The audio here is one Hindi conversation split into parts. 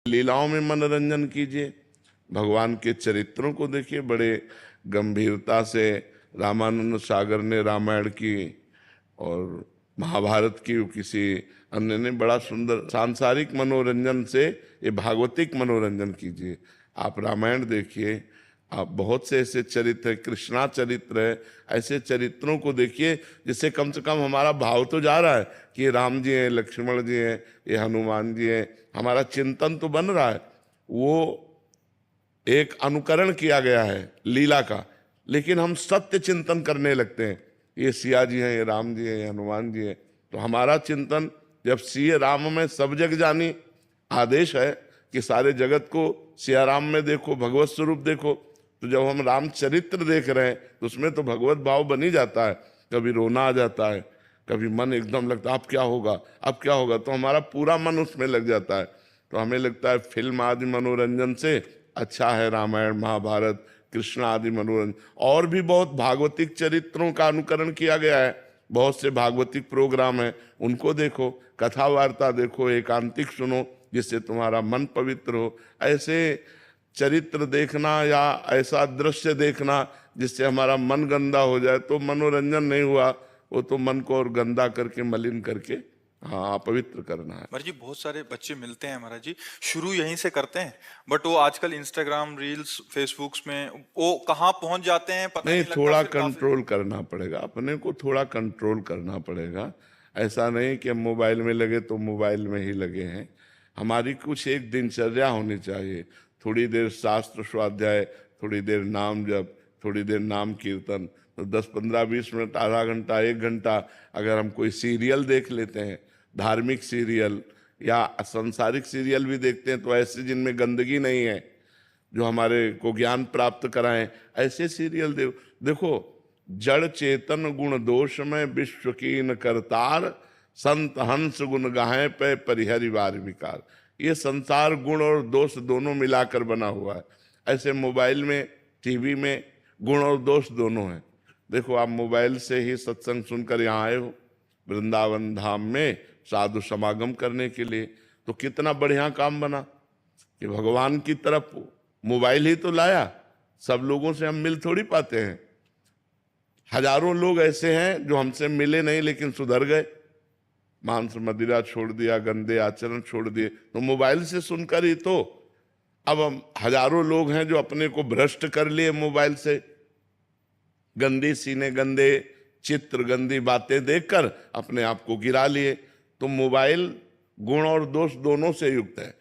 लीलाओं में मनोरंजन कीजिए, भगवान के चरित्रों को देखिए। बड़े गंभीरता से रामानंद सागर ने रामायण की और महाभारत की, किसी अन्य ने बड़ा सुंदर। सांसारिक मनोरंजन से ये भागवतिक मनोरंजन कीजिए। आप रामायण देखिए, आप बहुत से ऐसे चरित्र है, कृष्णा चरित्र है, ऐसे चरित्रों को देखिए जिससे कम से कम हमारा भाव तो जा रहा है कि ये राम जी हैं, लक्ष्मण जी हैं, ये हनुमान जी हैं, हमारा चिंतन तो बन रहा है। वो एक अनुकरण किया गया है लीला का, लेकिन हम सत्य चिंतन करने लगते हैं, ये सिया जी हैं, ये राम जी हैं, ये हनुमान जी हैं। तो हमारा चिंतन जब सिया राम में सब जग जानी आदेश है कि सारे जगत को सिया राम में देखो, भगवत स्वरूप देखो, तो जब हम रामचरित्र देख रहे हैं तो उसमें तो भगवत भाव बन ही जाता है। कभी रोना आ जाता है, कभी मन एकदम लगता है अब क्या होगा, अब क्या होगा, तो हमारा पूरा मन उसमें लग जाता है। तो हमें लगता है फिल्म आदि मनोरंजन से अच्छा है रामायण, महाभारत, कृष्ण आदि मनोरंजन। और भी बहुत भागवतिक चरित्रों का अनुकरण किया गया है, बहुत से भागवतिक प्रोग्राम हैं, उनको देखो, कथा वार्ता देखो, एकांतिक सुनो, जिससे तुम्हारा मन पवित्र हो। ऐसे चरित्र देखना या ऐसा दृश्य देखना जिससे हमारा मन गंदा हो जाए तो मनोरंजन नहीं हुआ, वो तो मन को और गंदा करके, मलिन करके, हाँ, पवित्र करना है। महाराज जी बहुत सारे बच्चे मिलते हैं महाराज जी, शुरू यहीं से करते हैं, बट वो आजकल इंस्टाग्राम रील्स फेसबुक्स में वो कहाँ पहुंच जाते हैं पता ही नहीं, नहीं लगता। थोड़ा फिर काफी कंट्रोल करना पड़ेगा, अपने को थोड़ा कंट्रोल करना पड़ेगा। ऐसा नहीं कि हम मोबाइल में लगे तो मोबाइल में ही लगे हैं। हमारी कुछ एक दिनचर्या होनी चाहिए, थोड़ी देर शास्त्र स्वाध्याय, थोड़ी देर नाम जप, थोड़ी देर नाम कीर्तन, तो 10 15 20 मिनट, आधा घंटा, 1 घंटा अगर हम कोई सीरियल देख लेते हैं, धार्मिक सीरियल या सांसारिक सीरियल भी देखते हैं, तो ऐसे जिनमें गंदगी नहीं है, जो हमारे को ज्ञान प्राप्त कराएं, ऐसे सीरियल देखो। जड़ चेतन गुण दोष में विश्व कीन करतार, संत हंस गुण गाहे पे परिहरिवार विकार। ये संसार गुण और दोष दोनों मिलाकर बना हुआ है। ऐसे मोबाइल में, टीवी में गुण और दोष दोनों हैं। देखो, आप मोबाइल से ही सत्संग सुनकर यहाँ आए हो वृंदावन धाम में साधु समागम करने के लिए, तो कितना बढ़िया काम बना कि भगवान की तरफ मोबाइल ही तो लाया। सब लोगों से हम मिल थोड़ी पाते हैं। हजारों लोग ऐसे हैं जो हमसे मिले नहीं लेकिन सुधर गए, मांस मदिरा छोड़ दिया, गंदे आचरण छोड़ दिए, तो मोबाइल से सुनकर ही तो। अब हम हजारों लोग हैं जो अपने को भ्रष्ट कर लिए मोबाइल से, गंदी सीने, गंदे चित्र, गंदी बातें देखकर अपने आप को गिरा लिए। तो मोबाइल गुण और दोष दोनों से युक्त है।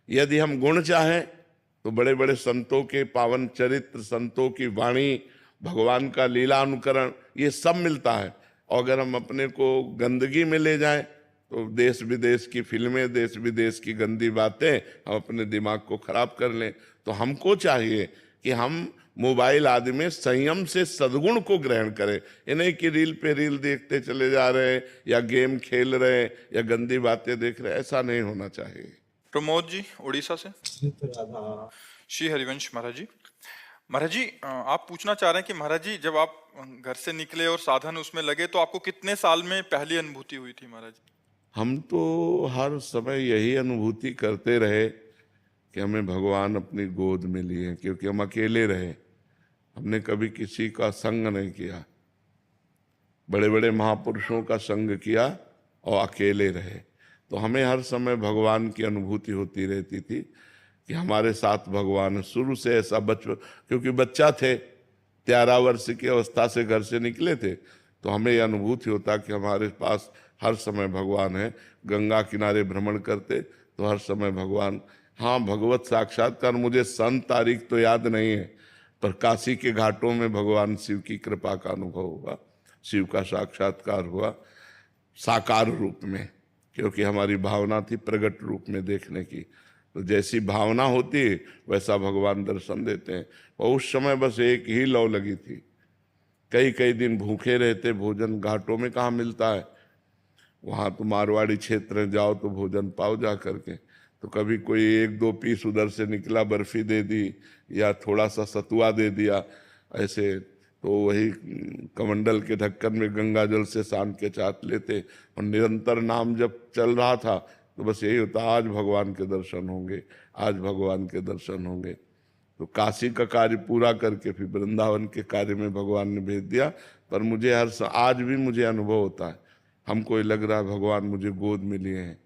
यदि हम गुण चाहें तो बड़े बड़े संतों के पावन चरित्र, संतों की वाणी, भगवान का लीला अनुकरण, ये सब मिलता है। और अगर हम अपने को गंदगी में ले जाएं तो देश विदेश की फिल्में, देश विदेश की गंदी बातें हम अपने दिमाग को खराब कर लें। तो हमको चाहिए कि हम मोबाइल आदि में संयम से सद्गुण को ग्रहण करें। ये नहीं कि रील पे रील देखते चले जा रहे हैं या गेम खेल रहे हैं या गंदी बातें देख रहे हैं, ऐसा नहीं होना चाहिए। प्रमोद जी उड़ीसा से। श्री हरिवंश महाराज जी। महाराज जी आप पूछना चाह रहे हैं कि महाराज जी जब आप घर से निकले और साधन उसमें लगे तो आपको कितने साल में पहली अनुभूति हुई थी महाराज जी? हम तो हर समय यही अनुभूति करते रहे कि हमें भगवान अपनी गोद में लिए, क्योंकि हम अकेले रहे, हमने कभी किसी का संग नहीं किया। बड़े बड़े महापुरुषों का संग किया और अकेले रहे, तो हमें हर समय भगवान की अनुभूति होती रहती थी कि हमारे साथ भगवान। शुरू से ऐसा क्योंकि बच्चा थे, 13 वर्ष की अवस्था से घर से निकले थे, तो हमें यह अनुभूति होता कि हमारे पास हर समय भगवान है। गंगा किनारे भ्रमण करते तो हर समय भगवान। हाँ, भगवत साक्षात्कार मुझे सन तारीख तो याद नहीं है, पर काशी के घाटों में भगवान शिव की कृपा का अनुभव हुआ, शिव का साक्षात्कार हुआ साकार रूप में, क्योंकि हमारी भावना थी प्रगट रूप में देखने की। तो जैसी भावना होती है वैसा भगवान दर्शन देते हैं। और उस समय बस एक ही लौ लगी थी, कई कई दिन भूखे रहते, भोजन घाटों में कहाँ मिलता है। वहाँ तो मारवाड़ी क्षेत्र में जाओ तो भोजन पाओ जा करके, तो कभी कोई 1 2 पीस उधर से निकला, बर्फी दे दी या थोड़ा सा सतुआ दे दिया ऐसे, तो वही कमंडल के ढक्कन में गंगा जल से सान के चाट लेते। और निरंतर नाम जब चल रहा था तो बस यही होता, आज भगवान के दर्शन होंगे, आज भगवान के दर्शन होंगे। तो काशी का कार्य पूरा करके फिर वृंदावन के कार्य में भगवान ने भेज दिया। पर मुझे आज भी मुझे अनुभव होता है, हमको लग रहा है भगवान मुझे गोद में लिए हैं।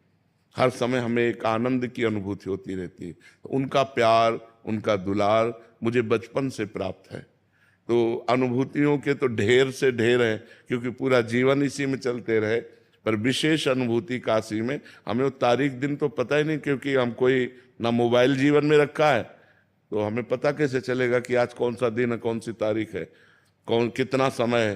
हर समय हमें एक आनंद की अनुभूति होती रहती है। तो उनका प्यार, उनका दुलार मुझे बचपन से प्राप्त है। तो अनुभूतियों के तो ढेर से ढेर है, क्योंकि पूरा जीवन इसी में चलते रहे। पर विशेष अनुभूति काशी में, हमें वो तारीख दिन तो पता ही नहीं, क्योंकि हम कोई ना मोबाइल जीवन में रखा है, तो हमें पता कैसे चलेगा कि आज कौन सा दिन है, कौन सी तारीख है, कौन कितना समय है।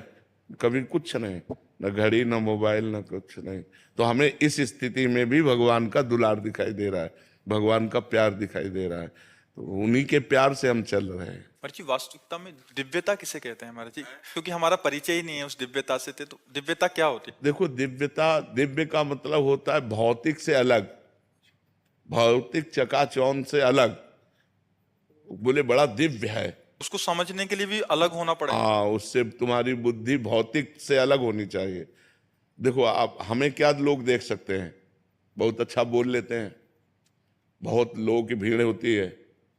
कभी कुछ नहीं, न घड़ी, न मोबाइल, न कुछ नहीं। तो हमें इस स्थिति में भी भगवान का दुलार दिखाई दे रहा है, भगवान का प्यार दिखाई दे रहा है। तो उन्हीं के प्यार से हम चल रहे हैं। महाराज जी, वास्तविकता में दिव्यता किसे कहते हैं महाराज जी? क्योंकि हमारा परिचय ही नहीं है उस दिव्यता से, तो दिव्यता क्या होती है? देखो, दिव्यता, दिव्य का मतलब होता है भौतिक से अलग, भौतिक चकाचौंध से अलग। बोले बड़ा दिव्य है, उसको समझने के लिए भी अलग होना पड़ेगा। हाँ, उससे तुम्हारी बुद्धि भौतिक से अलग होनी चाहिए। देखो, आप हमें क्या लोग देख सकते हैं, बहुत अच्छा बोल लेते हैं, बहुत लोगों की भीड़ होती है,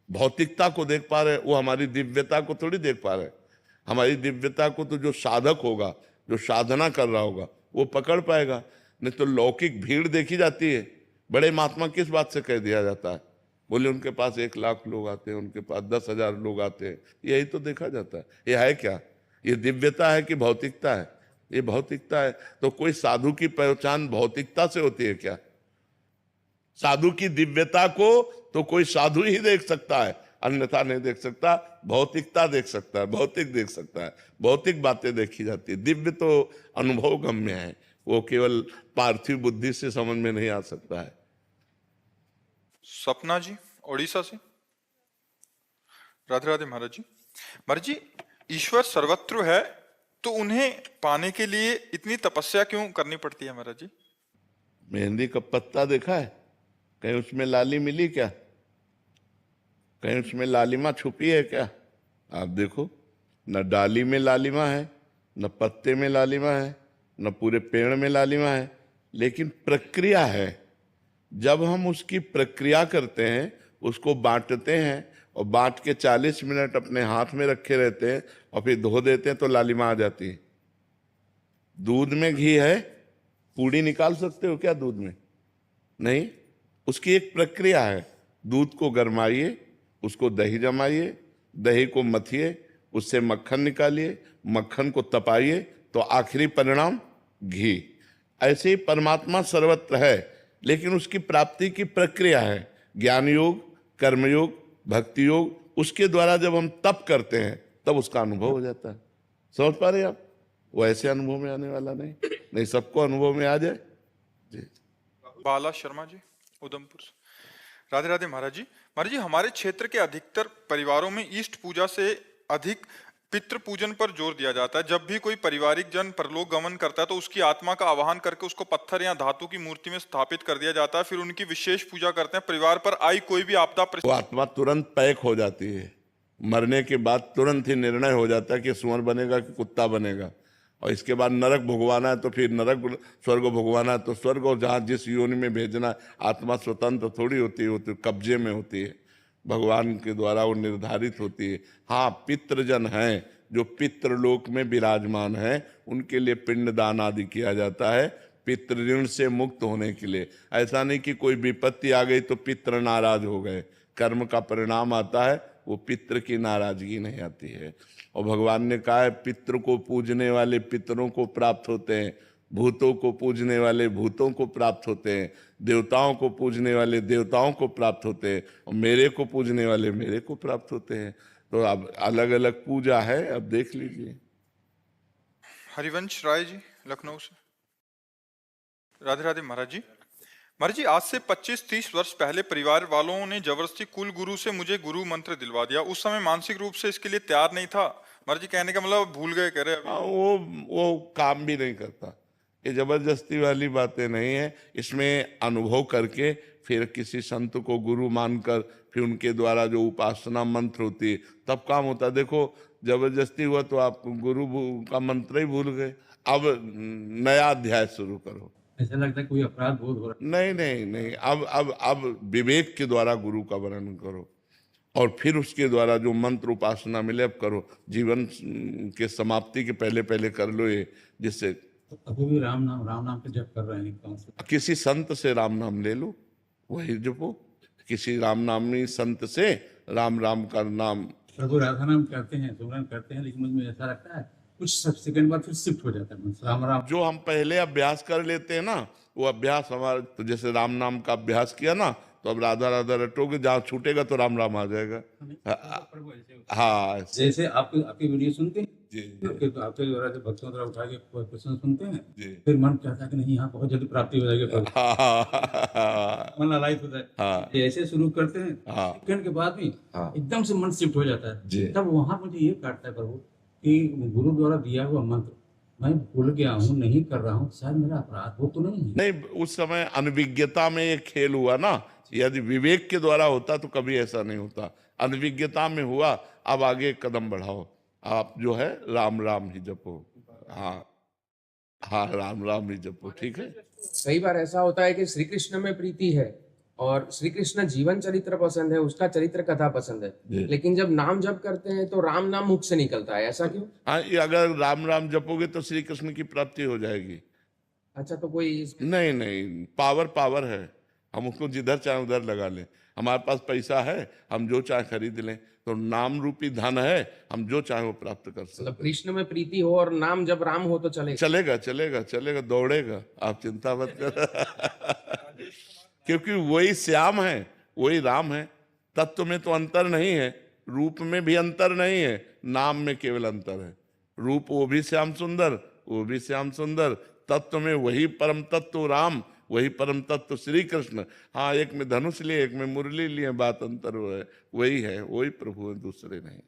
भौतिकता को देख पा रहे हैं, वो हमारी दिव्यता को थोड़ी देख पा रहे हैं। हमारी दिव्यता को तो जो साधक होगा, जो साधना कर रहा होगा, वो पकड़ पाएगा। नहीं तो लौकिक भीड़ देखी जाती है। बड़े महात्मा किस बात से कह दिया जाता है? बोले उनके पास 1 लाख लोग आते हैं, उनके पास 10,000 लोग आते हैं, यही तो देखा जाता है। ये है क्या? ये दिव्यता है कि भौतिकता है? ये भौतिकता है। तो कोई साधु की पहचान भौतिकता से होती है क्या? साधु की दिव्यता को तो कोई साधु ही देख सकता है, अन्यथा नहीं देख सकता। भौतिकता देख सकता है, भौतिक देख सकता है, भौतिक बातें देखी जाती है। दिव्य तो अनुभव गम्य है, वो केवल पार्थिव बुद्धि से समझ में नहीं आ सकता है। सपना जी, ओडिशा से। राधे राधे महाराज जी। महाराज जी, ईश्वर सर्वत्र है, तो उन्हें पाने के लिए इतनी तपस्या क्यों करनी पड़ती है महाराज जी? मेहंदी का पत्ता देखा है? कहीं उसमें लाली मिली क्या? कहीं उसमें लालिमा छुपी है क्या? आप देखो, न डाली में लालिमा है, न पत्ते में लालिमा है, न पूरे पेड़ में लालिमा है, लेकिन प्रक्रिया है। जब हम उसकी प्रक्रिया करते हैं, उसको बांटते हैं, और बांट के 40 मिनट अपने हाथ में रखे रहते हैं, और फिर धो देते हैं, तो लालिमा आ जाती है। दूध में घी है, पूड़ी निकाल सकते हो क्या दूध में? नहीं, उसकी एक प्रक्रिया है। दूध को गरमाइए, उसको दही जमाइए, दही को मथिए, उससे मक्खन निकालिए, मक्खन को तपाइए, तो आखिरी परिणाम घी। ऐसे ही परमात्मा सर्वत्र है, लेकिन उसकी प्राप्ति की प्रक्रिया है। ज्ञान योग, कर्मयोग, भक्ति योग, उसके द्वारा जब हम तप करते हैं, तब उसका अनुभव हो जाता है। समझ पा रहे आप? वो ऐसे अनुभव में आने वाला नहीं सबको अनुभव में आ जाए जी। बाला शर्मा जी, उधमपुर से। राधे राधे महाराज जी। महाराज जी, हमारे क्षेत्र के अधिकतर परिवारों में इष्ट पूजा से अधिक पितृ पूजन पर जोर दिया जाता है। जब भी कोई पारिवारिक जन परलोक गमन करता है, तो उसकी आत्मा का आवाहन करके उसको पत्थर या धातु की मूर्ति में स्थापित कर दिया जाता है, फिर उनकी विशेष पूजा करते हैं। परिवार पर आई कोई भी आपदा, वो आत्मा तुरंत पैक हो जाती है। मरने के बाद तुरंत ही निर्णय हो जाता है कि सुअर बनेगा कि कुत्ता बनेगा, और इसके बाद नरक भोगवाना है तो फिर नरक, स्वर्ग भोगवाना है तो स्वर्ग, और जहाँ जिस योनि में भेजना। आत्मा स्वतंत्र थोड़ी होती है, वो तो कब्जे में होती है, भगवान के द्वारा वो निर्धारित होती है। हाँ, पितृजन हैं जो पितृलोक में विराजमान हैं, उनके लिए पिंडदान आदि किया जाता है, पितृ ऋण से मुक्त होने के लिए। ऐसा नहीं कि कोई विपत्ति आ गई तो पितृ नाराज हो गए। कर्म का परिणाम आता है, वो पितृ की नाराजगी नहीं आती है। और भगवान ने कहा है, पितृ को पूजने वाले पितरों को प्राप्त होते हैं, भूतों को पूजने वाले भूतों को प्राप्त होते हैं, देवताओं को पूजने वाले देवताओं को प्राप्त होते हैं, और मेरे को पूजने वाले मेरे को प्राप्त होते हैं। तो अब अलग अलग पूजा है, अब देख लीजिए। हरिवंश राय जी, लखनऊ से। राधे राधे महाराज जी। महाराज जी, आज से 25-30 वर्ष पहले परिवार वालों ने जबरदस्ती कुल गुरु से मुझे गुरु मंत्र दिलवा दिया। उस समय मानसिक रूप से इसके लिए तैयार नहीं था। महाराज जी, कहने का मतलब भूल गए कह रहे हैं। हाँ, वो काम भी नहीं करता। ये जबरदस्ती वाली बातें नहीं है। इसमें अनुभव करके फिर किसी संत को गुरु मानकर फिर उनके द्वारा जो उपासना मंत्र होती है, तब काम होता है। देखो, जबरदस्ती हुआ तो आप गुरु का मंत्र ही भूल गए। अब नया अध्याय शुरू करो। ऐसा लगता है कोई अपराध बोध हो रहा नहीं नहीं नहीं, अब विवेक के द्वारा गुरु का वर्णन करो और फिर उसके द्वारा जो मंत्र उपासना मिले अब करो। जीवन के समाप्ति के पहले पहले कर लो ये, जिससे है। तो अभी भी राम नाम के जप कर रहे हैं कौन से? किसी संत से राम नाम ले लो, वही जपो। किसी राम नामी संत से राम राम का नाम। प्रभु राधा नाम करते हैं, सुमरन करते हैं, लेकिन मुझे ऐसा लगता है कुछ सेकंड बाद फिर शिफ्ट हो जाता है राम राम। जो हम पहले अभ्यास कर लेते हैं ना, वो अभ्यास हमारा, तो जैसे राम नाम का अभ्यास किया ना, तो अब राधा राधा रटोगे, जहाँ छूटेगा तो राम राम आ जाएगा। प्रभु ऐसे हाँ जैसे आपकी वीडियो सुनते हैं, जी आपके द्वारा जो भक्तों द्वारा उठा के क्वेश्चन सुनते हैं, जी। फिर मन कहता है कि नहीं यहाँ बहुत जल्दी प्राप्ति हो जाएगी प्रभु। हाँ मन लाइफ होता है। हाँ जैसे शुरू करते हैं हाँ सेकंड के बाद भी हाँ एकदम से मन शिफ्ट हो जाता जी। है। तब वहां मुझे ये काटता है प्रभु कि गुरु द्वारा दिया हुआ मंत्र मैं भूल गया हूँ, नहीं कर रहा हूँ, शायद मेरा अपराध वो तो नहीं है। नहीं, उस समय अनभिज्ञता में ये खेल हुआ ना। यदि विवेक के द्वारा होता तो कभी ऐसा नहीं होता। अनभिज्ञता में हुआ। अब आगे एक कदम बढ़ाओ, आप जो है राम राम ही जपो। हाँ हाँ, राम राम ही जपो, ठीक है। कई बार ऐसा होता है कि श्री कृष्ण में प्रीति है और श्री कृष्ण जीवन चरित्र पसंद है, उसका चरित्र कथा पसंद है, लेकिन जब नाम जप करते हैं तो राम नाम मुख से निकलता है, ऐसा क्यों? हाँ, ये अगर राम राम जपोगे तो श्री कृष्ण की प्राप्ति हो जाएगी। अच्छा, तो कोई नहीं नहीं, पावर है। हम उसको जिधर चाहे उधर लगा लें। हमारे पास पैसा है, हम जो चाहे खरीद लें। तो नाम रूपी धन है, हम जो चाहे वो प्राप्त कर सकते। मतलब कृष्ण में प्रीति हो और नाम जब राम हो तो चलेगा? चलेगा चलेगा चलेगा, दौड़ेगा, आप चिंता मत कर। क्योंकि वही श्याम है, वही राम है। तत्व में तो अंतर नहीं है, रूप में भी अंतर नहीं है, नाम में केवल अंतर है। रूप वो भी श्याम सुंदर, वो भी श्याम सुंदर। तत्व में वही परम तत्व राम, वही परम तत्व श्री कृष्ण। हाँ, एक में धनुष लिए, एक में मुरली लिए, बात अंतर वो है, वही है, वही प्रभु है, दूसरे नहीं।